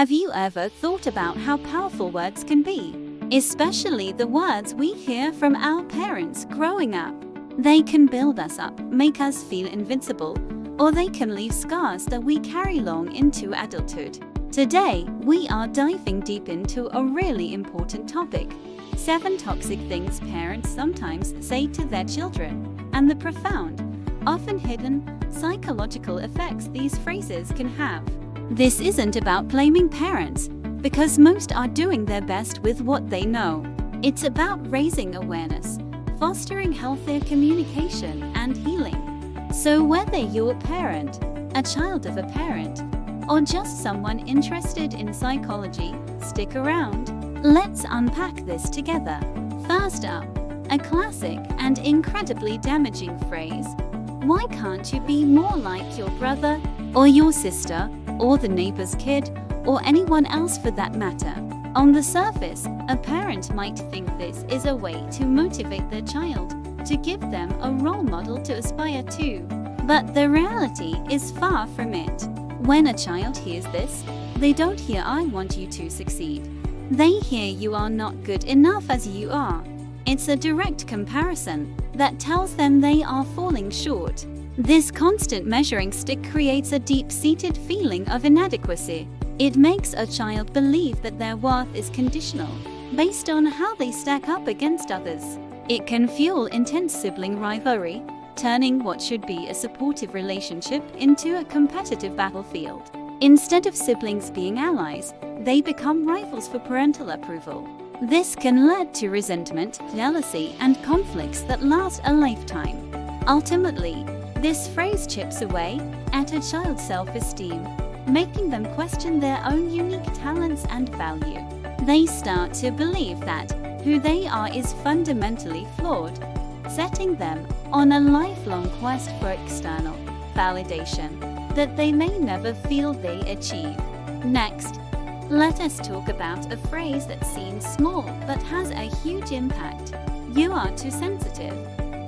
Have you ever thought about how powerful words can be? Especially the words we hear from our parents growing up. They can build us up, make us feel invincible, or they can leave scars that we carry long into adulthood. Today, we are diving deep into a really important topic: 7 toxic things parents sometimes say to their children, and the profound, often hidden, psychological effects these phrases can have. This isn't about blaming parents, because most are doing their best with what they know. It's about raising awareness, fostering healthier communication, and healing. So whether you're a parent, a child of a parent, or just someone interested in psychology, stick around. Let's unpack this together. First up, a classic and incredibly damaging phrase: "Why can't you be more like your brother, or your sister, or the neighbor's kid, or anyone else for that matter?" On the surface, a parent might think this is a way to motivate their child, to give them a role model to aspire to. But the reality is far from it. When a child hears this, they don't hear "I want you to succeed." They hear "you are not good enough as you are." It's a direct comparison that tells them they are falling short. This constant measuring stick creates a deep-seated feeling of inadequacy. It makes a child believe that their worth is conditional, based on how they stack up against others. It can fuel intense sibling rivalry, turning what should be a supportive relationship into a competitive battlefield. Instead of siblings being allies, they become rivals for parental approval. This can lead to resentment, jealousy, and conflicts that last a lifetime. Ultimately, this phrase chips away at a child's self-esteem, making them question their own unique talents and value. They start to believe that who they are is fundamentally flawed, setting them on a lifelong quest for external validation that they may never feel they achieve. Next, let us talk about a phrase that seems small but has a huge impact: "You are too sensitive."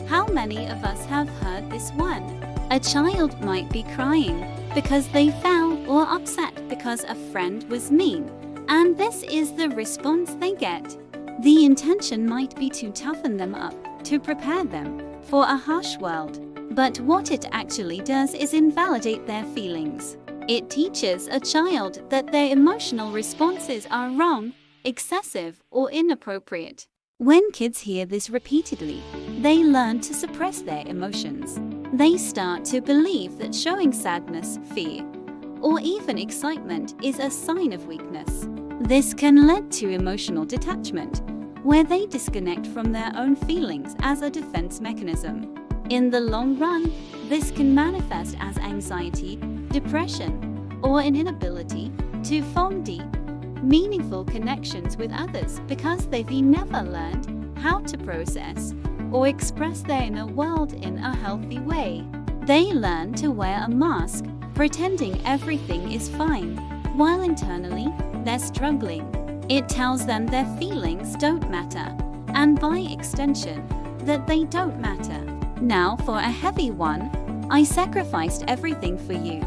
How many of us have heard this one? A child might be crying because they fell, or upset because a friend was mean, and this is the response they get. The intention might be to toughen them up, to prepare them for a harsh world. But what it actually does is invalidate their feelings. It teaches a child that their emotional responses are wrong, excessive, or inappropriate. When kids hear this repeatedly, they learn to suppress their emotions. They start to believe that showing sadness, fear, or even excitement is a sign of weakness. This can lead to emotional detachment, where they disconnect from their own feelings as a defense mechanism. In the long run, this can manifest as anxiety, depression, or an inability to form deep, meaningful connections with others because they've never learned how to process or express their inner world in a healthy way. They learn to wear a mask, pretending everything is fine, while internally, they're struggling. It tells them their feelings don't matter, and by extension, that they don't matter. Now for a heavy one: "I sacrificed everything for you."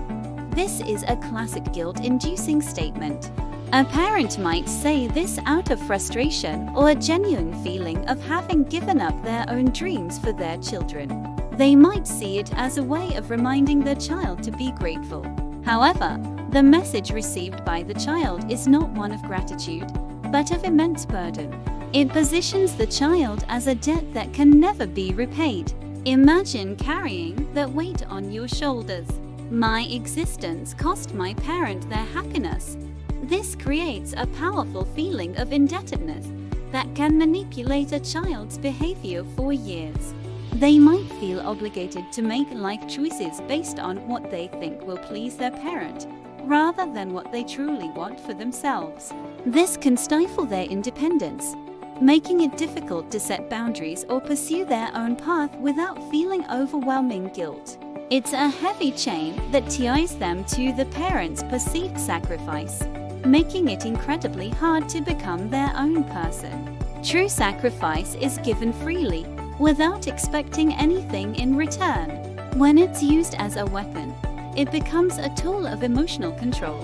This is a classic guilt-inducing statement. A parent might say this out of frustration or a genuine feeling of having given up their own dreams for their children. They might see it as a way of reminding their child to be grateful. However, the message received by the child is not one of gratitude, but of immense burden. It positions the child as a debt that can never be repaid. Imagine carrying that weight on your shoulders. "My existence cost my parent their happiness." This creates a powerful feeling of indebtedness that can manipulate a child's behavior for years. They might feel obligated to make life choices based on what they think will please their parent, rather than what they truly want for themselves. This can stifle their independence, making it difficult to set boundaries or pursue their own path without feeling overwhelming guilt. It's a heavy chain that ties them to the parent's perceived sacrifice, making it incredibly hard to become their own person. True sacrifice is given freely, without expecting anything in return. When it's used as a weapon, it becomes a tool of emotional control.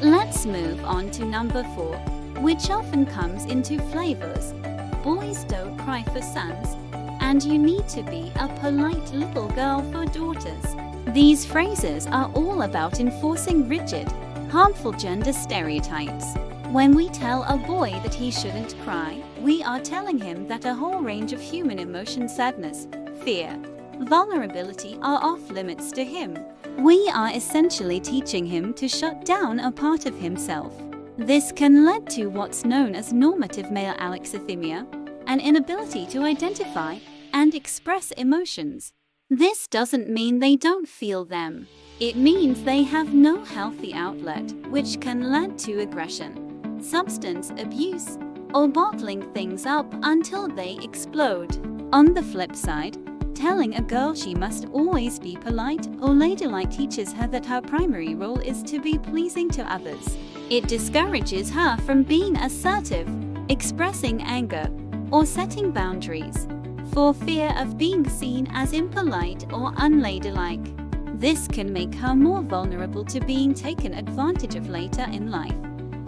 Let's move on to number 4, which often comes in two flavors. Boys don't cry for sons, and you need to be a polite little girl for daughters. These phrases are all about enforcing rigid, harmful gender stereotypes. When we tell a boy that he shouldn't cry, we are telling him that a whole range of human emotions, sadness, fear, vulnerability, are off limits to him. We are essentially teaching him to shut down a part of himself. This can lead to what's known as normative male alexithymia, an inability to identify and express emotions. This doesn't mean they don't feel them. It means they have no healthy outlet, which can lead to aggression, substance abuse, or bottling things up until they explode. On the flip side, telling a girl she must always be polite or ladylike teaches her that her primary role is to be pleasing to others. It discourages her from being assertive, expressing anger, or setting boundaries, for fear of being seen as impolite or unladylike. This can make her more vulnerable to being taken advantage of later in life,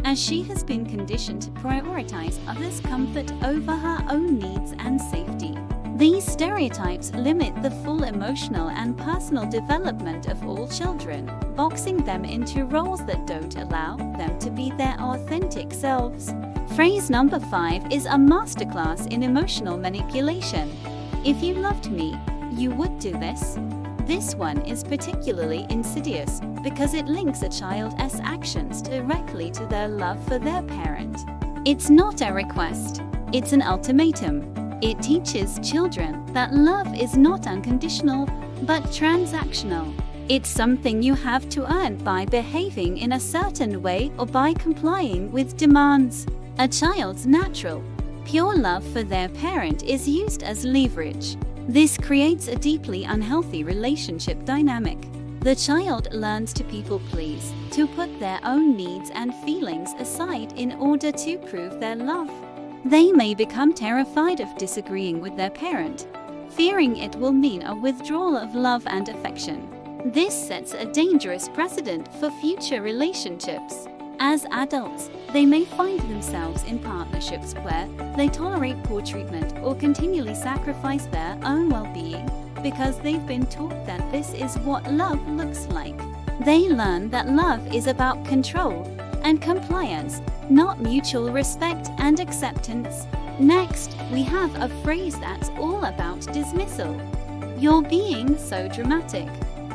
as she has been conditioned to prioritize others' comfort over her own needs and safety. These stereotypes limit the full emotional and personal development of all children, boxing them into roles that don't allow them to be their authentic selves. Phrase number 5 is a masterclass in emotional manipulation. If you loved me, you would do this. This one is particularly insidious because it links a child's actions directly to their love for their parent. It's not a request, it's an ultimatum. It teaches children that love is not unconditional, but transactional. It's something you have to earn by behaving in a certain way or by complying with demands. A child's natural, pure love for their parent is used as leverage. This creates a deeply unhealthy relationship dynamic. The child learns to people please, to put their own needs and feelings aside in order to prove their love. They may become terrified of disagreeing with their parent, fearing it will mean a withdrawal of love and affection. This sets a dangerous precedent for future relationships. As adults, they may find themselves in partnerships where they tolerate poor treatment or continually sacrifice their own well-being because they've been taught that this is what love looks like. They learn that love is about control and compliance, not mutual respect and acceptance. Next, we have a phrase that's all about dismissal. You're being so dramatic.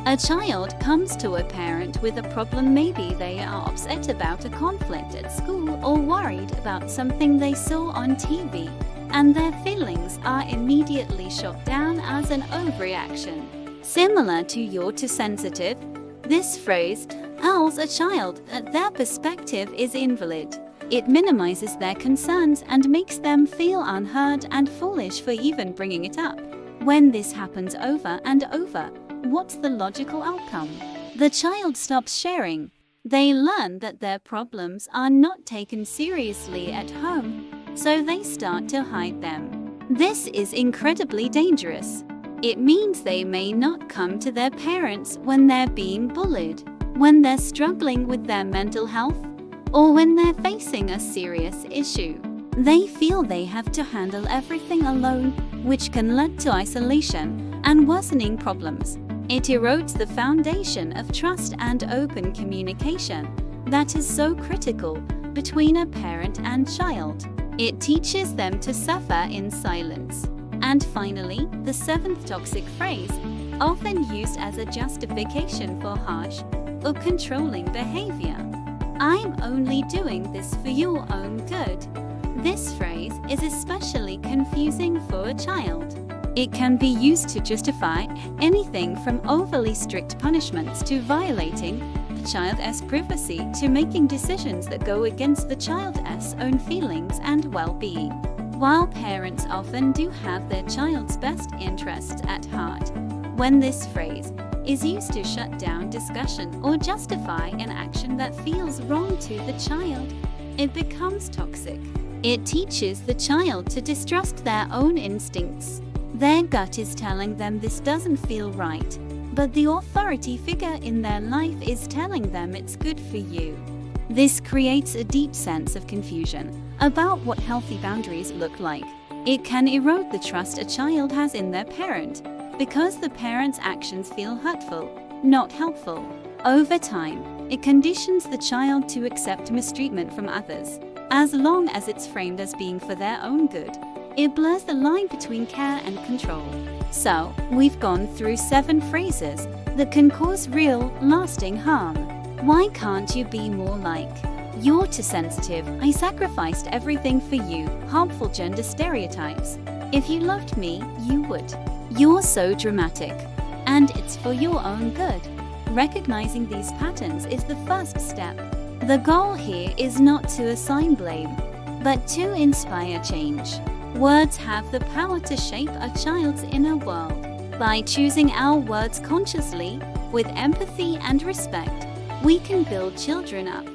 A child comes to a parent with a problem. Maybe they are upset about a conflict at school or worried about something they saw on TV, and their feelings are immediately shot down as an overreaction. Similar to "you're too sensitive," this phrase tells a child that their perspective is invalid. It minimizes their concerns and makes them feel unheard and foolish for even bringing it up. When this happens over and over, what's the logical outcome? The child stops sharing. They learn that their problems are not taken seriously at home, so they start to hide them. This is incredibly dangerous. It means they may not come to their parents when they're being bullied, when they're struggling with their mental health, or when they're facing a serious issue. They feel they have to handle everything alone, which can lead to isolation and worsening problems. It erodes the foundation of trust and open communication that is so critical between a parent and child. It teaches them to suffer in silence. And finally, the 7th toxic phrase, often used as a justification for harsh or controlling behavior. I'm only doing this for your own good. This phrase is especially confusing for a child. It can be used to justify anything from overly strict punishments to violating the child's privacy to making decisions that go against the child's own feelings and well-being. While parents often do have their child's best interests at heart, when this phrase is used to shut down discussion or justify an action that feels wrong to the child, it becomes toxic. It teaches the child to distrust their own instincts. Their gut is telling them this doesn't feel right, but the authority figure in their life is telling them it's good for you. This creates a deep sense of confusion about what healthy boundaries look like. It can erode the trust a child has in their parent because the parent's actions feel hurtful, not helpful. Over time, it conditions the child to accept mistreatment from others, as long as it's framed as being for their own good. It blurs the line between care and control. So, we've gone through 7 phrases that can cause real, lasting harm. Why can't you be more like? You're too sensitive. I sacrificed everything for you. Harmful gender stereotypes. If you loved me, you would. You're so dramatic. And it's for your own good. Recognizing these patterns is the first step. The goal here is not to assign blame, but to inspire change. Words have the power to shape a child's inner world. By choosing our words consciously, with empathy and respect, we can build children up,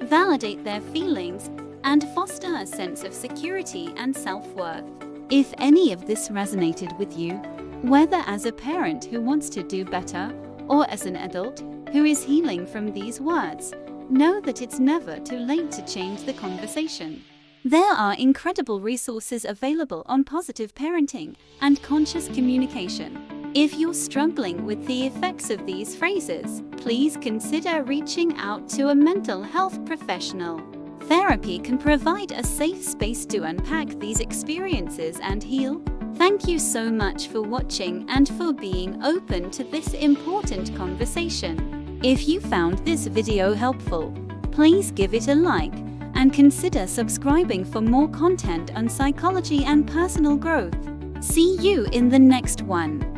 validate their feelings, and foster a sense of security and self-worth. If any of this resonated with you, whether as a parent who wants to do better or as an adult who is healing from these words, know that it's never too late to change the conversation. There are incredible resources available on positive parenting and conscious communication. If you're struggling with the effects of these phrases, please consider reaching out to a mental health professional. Therapy can provide a safe space to unpack these experiences and heal. Thank you so much for watching and for being open to this important conversation. If you found this video helpful, please give it a like and consider subscribing for more content on psychology and personal growth. See you in the next one.